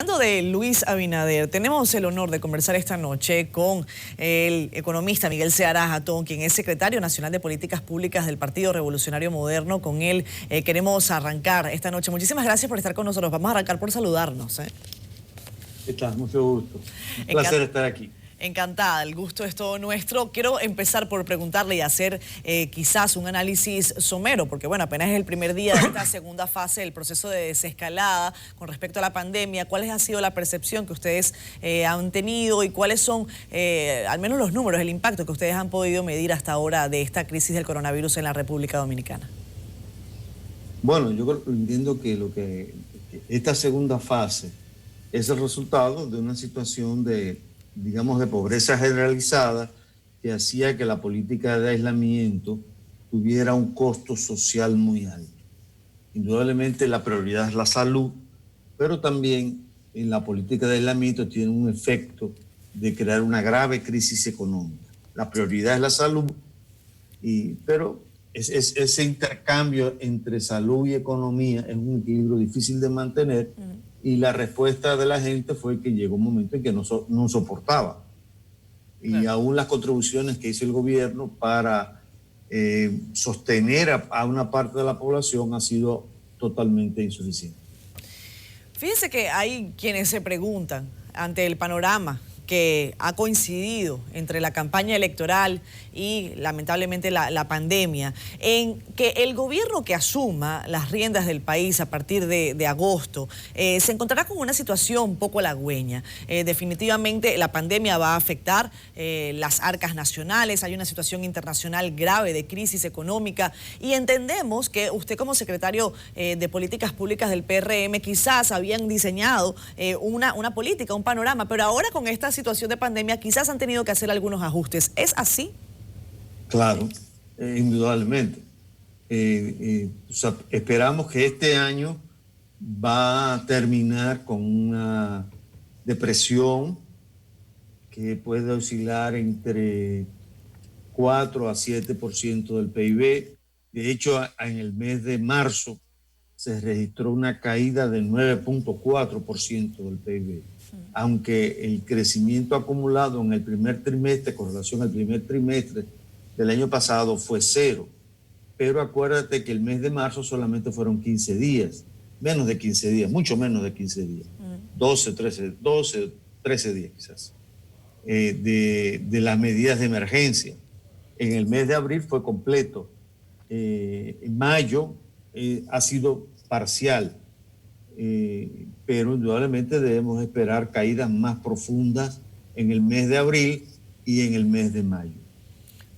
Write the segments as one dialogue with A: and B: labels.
A: Hablando de Luis Abinader, tenemos el honor de conversar esta noche con el economista Miguel Seara Jatón, quien es secretario nacional de Políticas Públicas del Partido Revolucionario Moderno. Con él queremos arrancar esta noche. Muchísimas gracias por estar con nosotros. Vamos a arrancar por saludarnos.
B: ¿Qué tal? Mucho gusto. Un placer estar aquí.
A: Encantada, el gusto es todo nuestro. Quiero empezar por preguntarle y hacer quizás un análisis somero, porque bueno, apenas es el primer día de esta segunda fase del proceso de desescalada con respecto a la pandemia. ¿Cuál ha sido la percepción que ustedes han tenido y cuáles son, al menos los números, el impacto que ustedes han podido medir hasta ahora de esta crisis del coronavirus en la República Dominicana?
B: Bueno, yo entiendo que esta segunda fase es el resultado de una situación de, digamos, de pobreza generalizada que hacía que la política de aislamiento tuviera un costo social muy alto. Indudablemente la prioridad es la salud, pero también en la política de aislamiento tiene un efecto de crear una grave crisis económica. La prioridad es la salud, pero ese intercambio entre salud y economía es un equilibrio difícil de mantener. Y la respuesta de la gente fue que llegó un momento en que no soportaba. Y aún las contribuciones que hizo el gobierno para sostener a una parte de la población ha sido totalmente insuficiente.
A: Fíjense que hay quienes se preguntan ante el panorama que ha coincidido entre la campaña electoral y lamentablemente la pandemia, en que el gobierno que asuma las riendas del país a partir de agosto se encontrará con una situación un poco halagüeña. Definitivamente la pandemia va a afectar las arcas nacionales, hay una situación internacional grave de crisis económica y entendemos que usted como secretario de Políticas Públicas del PRM quizás habían diseñado una política, un panorama, pero ahora con esta situación de pandemia quizás han tenido que hacer algunos ajustes. ¿Es así?
B: Claro, indudablemente. O sea, esperamos que este año va a terminar con una depresión que puede oscilar entre 4 a 7% del PIB. De hecho, en el mes de marzo se registró una caída del 9.4% del PIB. Aunque el crecimiento acumulado en el primer trimestre con relación al primer trimestre del año pasado fue 0. Pero acuérdate que el mes de marzo solamente fueron 15 días, menos de 15 días, mucho menos de 15 días, 12, 13 días quizás, de las medidas de emergencia. En el mes de abril fue completo. En mayo ha sido parcial. Pero indudablemente debemos esperar caídas más profundas en el mes de abril y en el mes de mayo.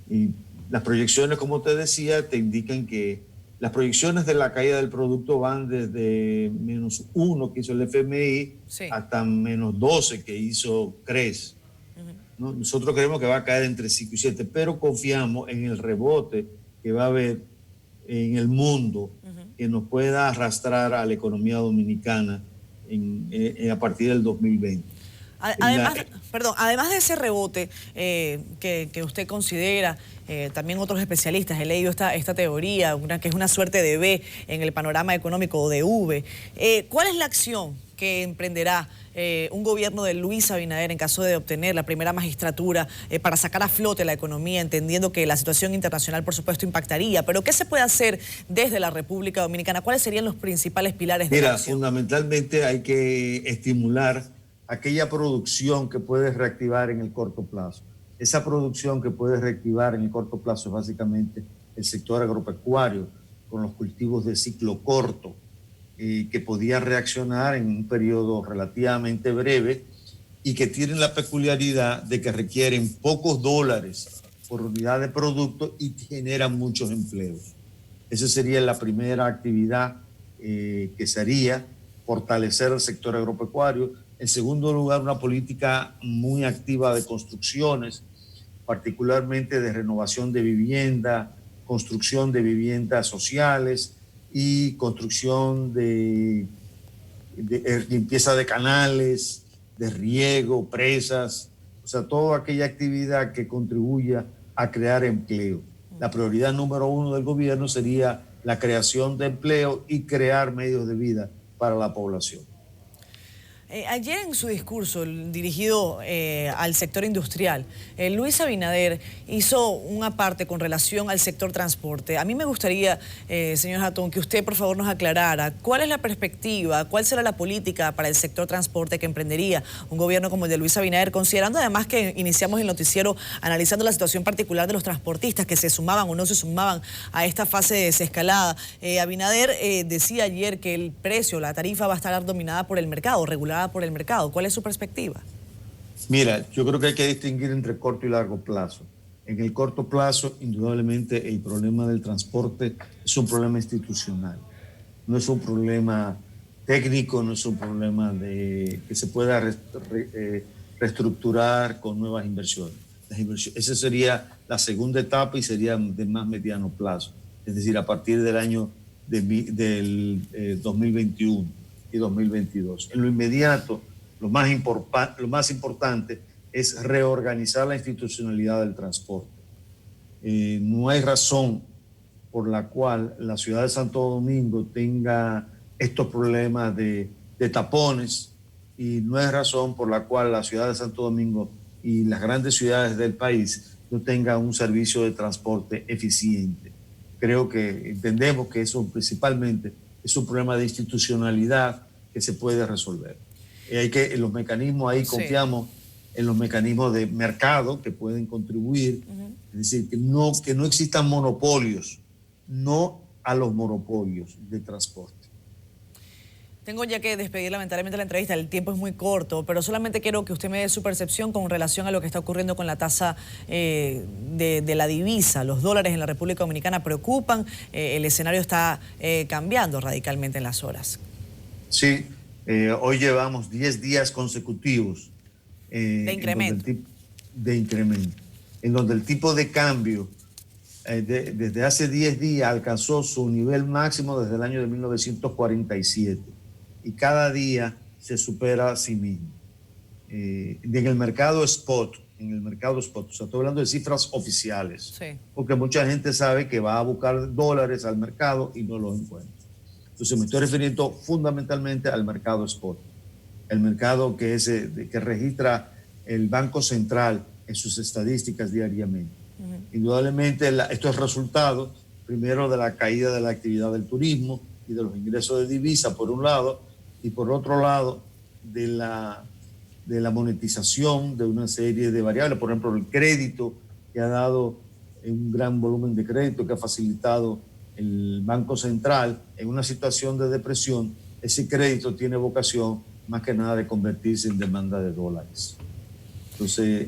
B: Y las proyecciones, como te decía, te indican que las proyecciones de la caída del producto van desde -1 que hizo el FMI hasta -12 que hizo CRES. ¿No? Nosotros creemos que va a caer entre 5 y 7, pero confiamos en el rebote que va a haber en el mundo que nos pueda arrastrar a la economía dominicana a partir del 2020.
A: Además de ese rebote que usted considera, también otros especialistas, he leído esta teoría, que es una suerte de V en el panorama económico o de V. ¿Cuál es la acción que emprenderá un gobierno de Luis Abinader en caso de obtener la primera magistratura para sacar a flote la economía, entendiendo que la situación internacional por supuesto impactaría? Pero ¿qué se puede hacer desde la República Dominicana? ¿Cuáles serían los principales pilares de la acción?
B: Fundamentalmente hay que estimular aquella producción que puede reactivar en el corto plazo. Esa producción que puede reactivar en el corto plazo es básicamente el sector agropecuario, con los cultivos de ciclo corto, que podía reaccionar en un periodo relativamente breve y que tienen la peculiaridad de que requieren pocos dólares por unidad de producto y generan muchos empleos. Esa sería la primera actividad que se haría, fortalecer el sector agropecuario. En segundo lugar, una política muy activa de construcciones, particularmente de renovación de vivienda, construcción de viviendas sociales y construcción de limpieza de canales, de riego, presas, o sea, toda aquella actividad que contribuya a crear empleo. La prioridad número 1 del gobierno sería la creación de empleo y crear medios de vida para la población.
A: Ayer en su discurso dirigido al sector industrial, Luis Abinader hizo una parte con relación al sector transporte. A mí me gustaría, señor Hatton, que usted por favor nos aclarara cuál es la perspectiva, cuál será la política para el sector transporte que emprendería un gobierno como el de Luis Abinader, considerando además que iniciamos el noticiero analizando la situación particular de los transportistas que se sumaban o no se sumaban a esta fase de desescalada. Abinader decía ayer que el precio, la tarifa va a estar dominada por el mercado, regulada por el mercado. ¿Cuál es su perspectiva?
B: Mira, yo creo que hay que distinguir entre corto y largo plazo. En el corto plazo, indudablemente, el problema del transporte es un problema institucional. No es un problema técnico, no es un problema que se pueda reestructurar con nuevas inversiones. Esa sería la segunda etapa y sería de más mediano plazo. Es decir, a partir del año del 2021 y 2022. En lo inmediato, lo más importante es reorganizar la institucionalidad del transporte. No hay razón por la cual la ciudad de Santo Domingo tenga estos problemas de tapones, y no hay razón por la cual la ciudad de Santo Domingo y las grandes ciudades del país no tengan un servicio de transporte eficiente. Creo que entendemos que eso principalmente es un problema de institucionalidad que se puede resolver. En los mecanismos, ahí confiamos en los mecanismos de mercado que pueden contribuir, es decir, que no existan monopolios, no a los monopolios de transporte.
A: Tengo ya que despedir lamentablemente la entrevista, el tiempo es muy corto, pero solamente quiero que usted me dé su percepción con relación a lo que está ocurriendo con la tasa de la divisa. Los dólares en la República Dominicana preocupan, el escenario está cambiando radicalmente en las horas.
B: Sí, hoy llevamos 10 días consecutivos
A: de incremento.
B: En donde el tipo de cambio desde hace 10 días alcanzó su nivel máximo desde el año de 1947. Y cada día se supera a sí mismo. En el mercado spot, o sea, estoy hablando de cifras oficiales,
A: sí,
B: porque mucha gente sabe que va a buscar dólares al mercado y no los encuentra. Entonces me estoy refiriendo fundamentalmente al mercado spot, el mercado que registra el Banco Central en sus estadísticas diariamente. Indudablemente esto es resultado primero de la caída de la actividad del turismo y de los ingresos de divisa por un lado, y por otro lado de la monetización de una serie de variables, por ejemplo el crédito, que ha dado un gran volumen de crédito que ha facilitado el Banco Central en una situación de depresión. Ese crédito tiene vocación más que nada de convertirse en demanda de dólares. Entonces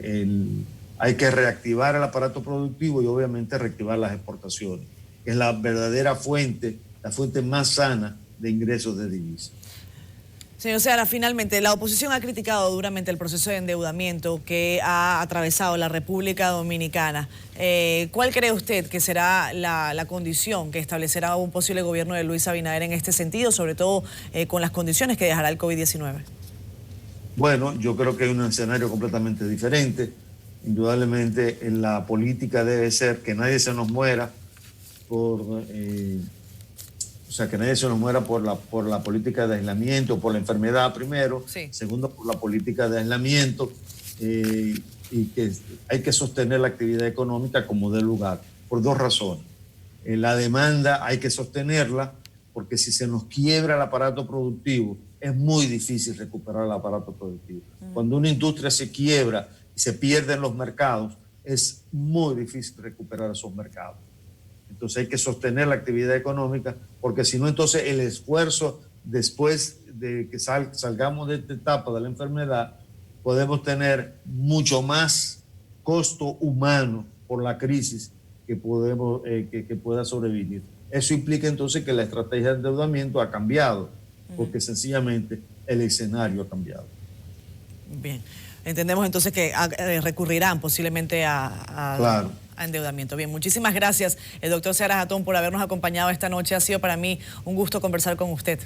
B: hay que reactivar el aparato productivo y obviamente reactivar las exportaciones, que es la verdadera fuente, la fuente más sana de ingresos de divisa.
A: Señor Seara, finalmente, la oposición ha criticado duramente el proceso de endeudamiento que ha atravesado la República Dominicana. ¿Cuál cree usted que será la condición que establecerá un posible gobierno de Luis Abinader en este sentido, sobre todo con las condiciones que dejará el COVID-19?
B: Bueno, yo creo que hay un escenario completamente diferente. Indudablemente, la política debe ser que nadie se nos muera que nadie se nos muera por la política de aislamiento, por la enfermedad primero,
A: sí.
B: Segundo, por la política de aislamiento, y que hay que sostener la actividad económica como dé lugar, por dos razones. La demanda hay que sostenerla, porque si se nos quiebra el aparato productivo, es muy difícil recuperar el aparato productivo. Cuando una industria se quiebra y se pierden los mercados, es muy difícil recuperar esos mercados. Entonces hay que sostener la actividad económica, porque si no, entonces el esfuerzo después de que salgamos de esta etapa de la enfermedad, podemos tener mucho más costo humano por la crisis que pueda sobrevivir. Eso implica entonces que la estrategia de endeudamiento ha cambiado, porque sencillamente el escenario ha cambiado.
A: Bien, entendemos entonces que recurrirán posiblemente
B: claro,
A: a endeudamiento. Bien, muchísimas gracias, el doctor Seara Hatton, por habernos acompañado esta noche. Ha sido para mí un gusto conversar con usted.